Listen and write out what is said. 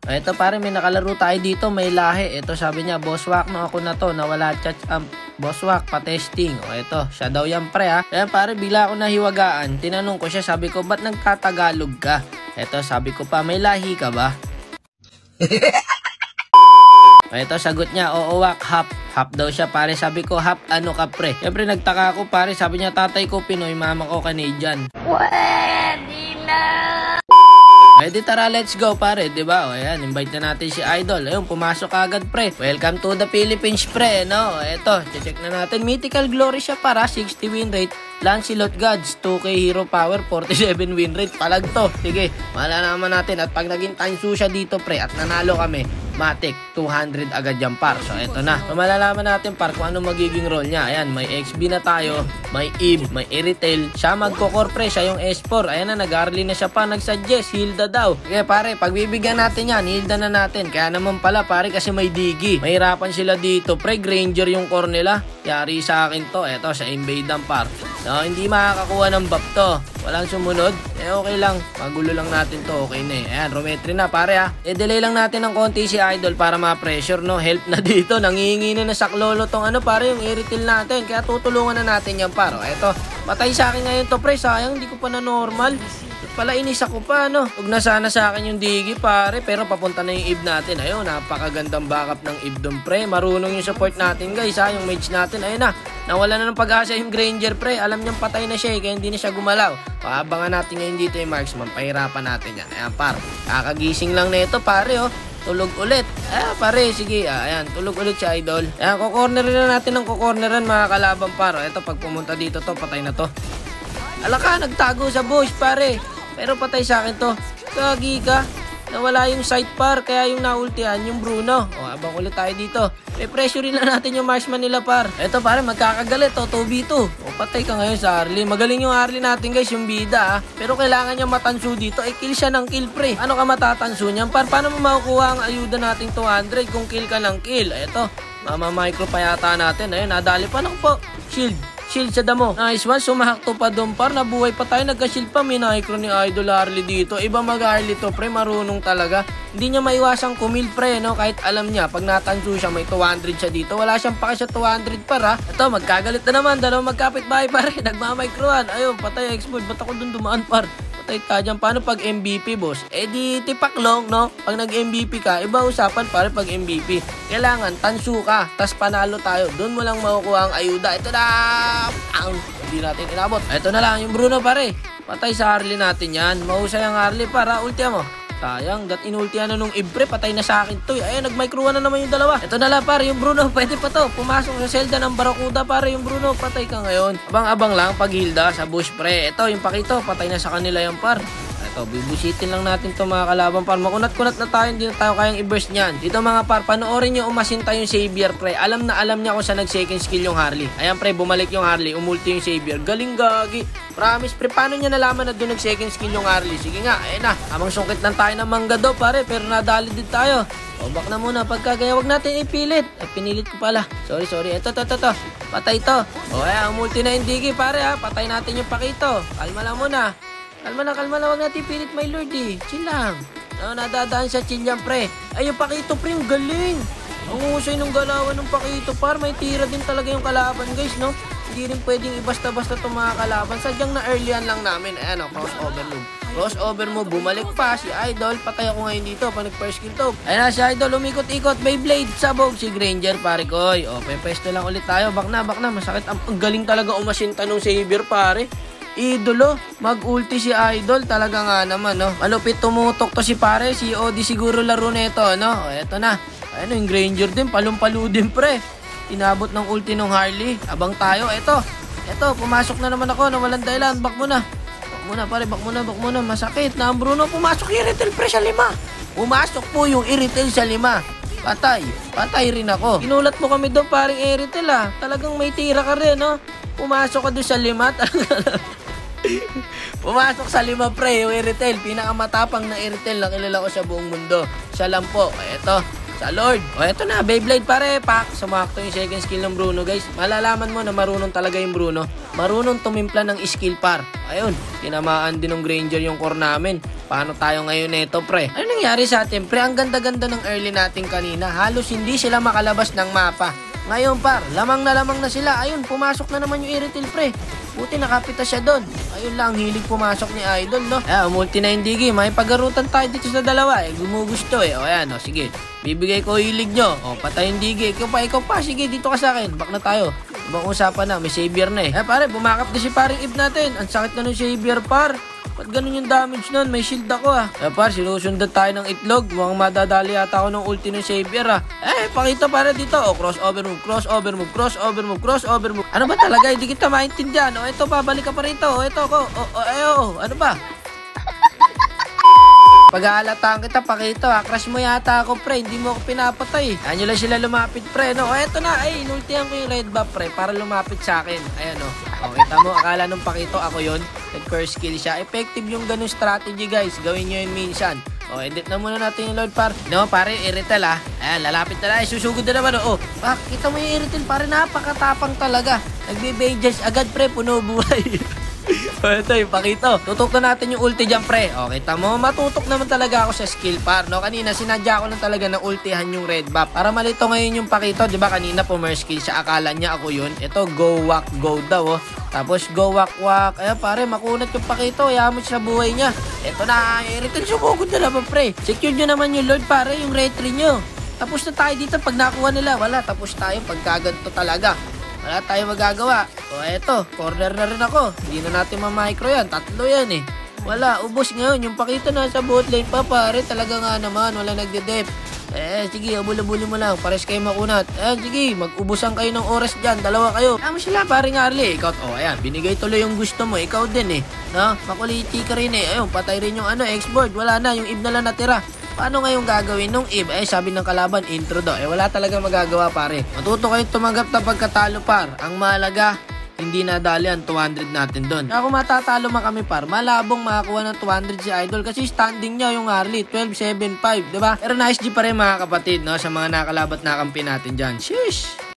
Ito pare, may nakalaro tayo dito, may lahi. Ito sabi niya, Boss Wack, no, ako na to, nawala chat Boss Wack, pa-testing. O ito, siya daw yan pre ha. Kaya pare, bigla ako nahiwagaan. Tinanong ko siya, sabi ko, ba't nagtatagalog ka? Ito, sabi ko pa, may lahi ka ba? Ito, sagot niya, oo Wack, hap daw siya pare. Sabi ko, hap ano ka pre? Siyempre nagtaka ako pare, sabi niya, tatay ko Pinoy, mama ko Canadian. Pwede na! Di tara, let's go pare, di ba? O ayan, invite na natin si Idol. Ayun, pumasok agad pre. Welcome to the Philippines pre, no? Eto, check na natin. Mythical Glory siya para 60 win rate. Lancelot Gods, 2k hero power, 47 win rate. Palag to. Sige, malalaman natin. At pag naging tansu siya dito pre at nanalo kami, Matic, 200 agad yan par. So eto na. So, malalaman natin par kung ano magiging role niya. Ayan, may XB na tayo, may Eve, may Iritail. Siya magkokor pre, siya yung S4. Ayan na, nag-early na siya pa, nagsuggest, Hilda daw. Kaya pare, pagbibigyan natin yan, Hilda na natin. Kaya naman pala pare, kasi may Digi. Mahirapan sila dito pre, Granger yung core nila. Yari sa akin to. Eto, sa invade ang par. So, hindi makakakuha ng buff to. Walang sumunod. Okay lang. Magulo lang natin to. Okay na eh. Ayan, Rometri na pare ha. Delay lang natin ng konti si Idol para ma-pressure, no? Help na dito. Nangihingi na saklolo tong ano pare, yung Iritail natin. Kaya tutulungan na natin yan paro. Eto, patay sa akin ngayon to pre. Sayang, hindi ko pa na normal. Pala inis ako pa, no? Huwag na sana sa akin yung Digi, pare. Pero papunta na yung Eve natin. Ayun, napakagandang backup ng Eve doon, pre. Marunong yung support natin, guys, ha? Yung mage natin. Ayun na. Nawala na ng pag-asa yung Granger, pre. Alam niyang patay na siya, kaya hindi na siya gumalaw. Paabangan natin ngayon dito yung marksman. Pahirapan natin yan. Ayan, par. Kakagising lang na ito, pare, oh. Tulog ulit. Pare, sige. Ayan, tulog ulit si Idol. Ayan, kukornerin na natin ng kukorneran, mga kalaban, paro. Ito, pag pumunta dito to, patay na to. Alaka, nagtago sa bush, pare. Pero patay sa akin to. Gagi ka. Nawala yung side par, kaya yung naultihan yung Bruno. O, abang ulit tayo dito. Pre-pressurein lang natin yung marksman nila par. Eto pare, magkakagalit. 2v2. O, patay ka ngayon sa Harley. Magaling yung Harley natin guys, yung bida. Pero kailangan niya matansu dito. Kill siya ng kill pre. Ano ka matatansu niyan par? Paano mo makukuha ang ayuda nating 200 kung kill ka ng kill? Eto, mama-micro pa yata natin. Ayun, nadali pa lang po. Shield sa damo. Nice one. Sumahakto pa doon par. Nabuhay pa tayo. Nagka-shield pa. Minacro ni Idol Harley dito. Iba mag-Harley to pre. Marunong talaga. Hindi niya maiwasang kumil pre, no? Kahit alam niya, pag natansu siya, may 200 siya dito. Wala siyang pake sa 200 par ha. Ito, magkagalit na naman. Dalawang magkapit bahay pare. Nagmamicroan. Ayun, patay exploit. Ba't ako doon dumaan par? Patay ka dyan. Paano pag MVP, boss? Di tipaklong, no? Pag nag-MVP ka, iba usapan pare pag MVP. Kailangan, tansu ka. Tas panalo tayo. Doon mo lang makukuha ang ayuda. Ito na! Hindi natin inabot. Ito na lang, yung Bruno pare. Patay sa Harley natin yan. Mahusay ang Harley para. Ulti mo. Sayang, inultihan na nung Ibre, patay na sa akin to. Ayun, nag-micro na naman yung dalawa. Ito na lang pare, yung Bruno, pwede pa to. Pumasok sa Zelda ng Barracuda pare, yung Bruno, patay ka ngayon. Abang-abang lang pag Hilda sa bush pre. Ito, yung Pakito, patay na sa kanila yung par. Ito, bibusitin lang natin to mga kalaban par. Makunat-kunat na tayo, hindi na tayo kayang i-burst niyan. Dito mga par, panoorin nyo umasinta yung Savior pre. Alam na alam niya kung saan nag-second skill yung Harley. Ayan pre, bumalik yung Harley, umulti yung Savior. Galing gagi. Promise pre, paano niya nalaman na doon nag-second skill yung Harley? Sige nga, ayun na. Amang sungkit lang tayo ng mangga do pare, pero nadali din tayo. O, back na muna. Pagkagaya, wag natin ipilit. Pinilit ko pala. Sorry. Ito. Patay to. O, ayan, umulti na yung Digi pare ha. Patay natin yung Pakito. Kalma lang muna. Kalma na. Wag natin ipilit my lord eh. Chill lang. Nadadaan sa chill yan pre. Ay, yung Pakito pre, yung galing. Ang husay ng galawan ng Pakito par. May tira din talaga yung kalaban guys, no? Hindi rin pwedeng ibasta-basta itong mga kalaban. Sadyang na-earlyan lang namin. Ayan o, crossover loop. Crossover mo, bumalik pa si Idol. Patay ako ngayon dito pag nag-first kill to. Ayan na si Idol, umikot-ikot. Beyblade, sabog si Granger, pare koy. O, pepesto lang ulit tayo. Back na. Masakit. Ang galing talaga umasinta nung Savior, pare. Idolo, mag-ulti si Idol. Talaga nga naman, no? Malupit tumutok to si pare. Si OD siguro laro nito, no? O, eto na. Ayan, yung Granger din. Palum-palu din, pre. Inabot ng ulti ng Harley. Abang tayo. Eto, pumasok na naman ako. Walang dahilan. Back muna. Pare. Back muna. Masakit na ang Bruno. Pumasok yung Iritail pre sa 5. Pumasok po yung Iritail sa 5. Patay rin ako. Kinulat mo kami doon paring Iritail ha. Talagang may tira ka rin, no? Pumasok ka doon sa 5. Pumasok sa 5 pre yung Iritail. Pinakamatapang na Iritail na kilala ko sa buong mundo. Siya lang po. Eto. Sa Lord. O, eto na. Beyblade pare. Pak. Sumakto yung second skill ng Bruno, guys. Malalaman mo na marunong talaga yung Bruno. marunong tumimpla ng skill par. Ayun, tinamaan din ng Granger yung core namin. Paano tayo ngayon neto, pre? Ano nangyari sa atin, pre? Ang ganda-ganda ng early natin kanina. Halos hindi sila makalabas ng mapa. Ngayon, par, lamang na sila. Ayun, pumasok na naman yung Irithel, pre. Buti nakapita siya doon. Ayun lang, hilig pumasok ni Idol, no? Multi na yung Digi. May pagarutan tayo dito sa dalawa, eh. Gumugusto, eh. O, ayan, o, sige. Bibigay ko hilig nyo. O, patay yung Digi. Ikaw pa. Sige, dito ka sa akin. Back na tayo. Ibang usapan na, may savior na, eh. Pare, bumakap din si paring Eve natin. Ang sakit na ng savior, par. Ba't ganun yung damage nun? May shield ako, par, sinusundan tayo ng itlog. Mukhang madadali yata ako ng ulti ng savior, pakita para dito. O, crossover move. Ano ba talaga? Hindi kita maintindihan. O, ito, pabalik ka pa rito. O, ito ako. Ano ba? Pag-aalataan kita, pakita, crush mo yata ako, pre. Hindi mo ako pinapatay. Ano lang sila lumapit, pre, no? O, eto na, inultihan ko yung red buff, pre, para lumapit sa akin. Ayan, o. O, kita mo, akala nung pakito, ako yun. Nag-first kill siya. Effective yung ganung strategy, guys. Gawin nyo yun minsan. O, edit na muna natin yung Lord, par. No, pare, Irithel, Ayan, lalapit na lang. Susugod na naman, o. Kita mo yung Irithel, pare, napakatapang talaga. Nagbe-banges agad, pre, puno buhay. Ito yung pakito. Tutok na natin yung ulti dyan, pre. O, kita mo, matutok naman talaga ako sa skill par, no? Kanina, sinadya ko lang talaga na ultihan yung red buff. Para malito ngayon yung pakito, di ba? Kanina po, mer skill siya. Akala niya ako yun. Ito, go, walk, go daw, Tapos, go, walk, walk. Ayan, pare, makunat yung pakito. Yamot sa buhay niya. Ito na, Irithel, sumugod na naman, pre. Secure nyo naman yung Lord, pare, yung retry nyo. Tapos na tayo dito pag nakuha nila. Wala, tapos tayo pagkaganto talaga. Wala tayong magagawa. O eto, corner na rin ako. Hindi na natin ma-micro yan. 3 yan, Wala, ubos ngayon. Yung pakita na sa bot lane pa, pare. Talaga nga naman, wala nagde-dep. Sige, abul-abulin mo lang. Pares kayo makunat. Sige, mag-ubusan kayo ng oras dyan. Dalawa kayo. Tama sila, paring Arlie. Ikaw, ayan, binigay tuloy yung gusto mo. Ikaw din, No? Makuliti ka rin, Ayun, patay rin yung X-board. Wala na, yung Eve na lang natira. Paano ngayong gagawin nung Eve? Sabi ng kalaban, intro daw. Wala talaga magagawa, pare. Matuto kayo tumanggap na pagkatalo, par. Ang mahalaga, hindi nadali ang 200 natin doon. Kung matatalo man kami, par, malabong makakuha ng 200 si Idol kasi standing niya yung Harley, 12-7-5, diba? Pero nice G pa rin, mga kapatid, no? Sa mga nakalabat na kampi natin dyan. Sheesh!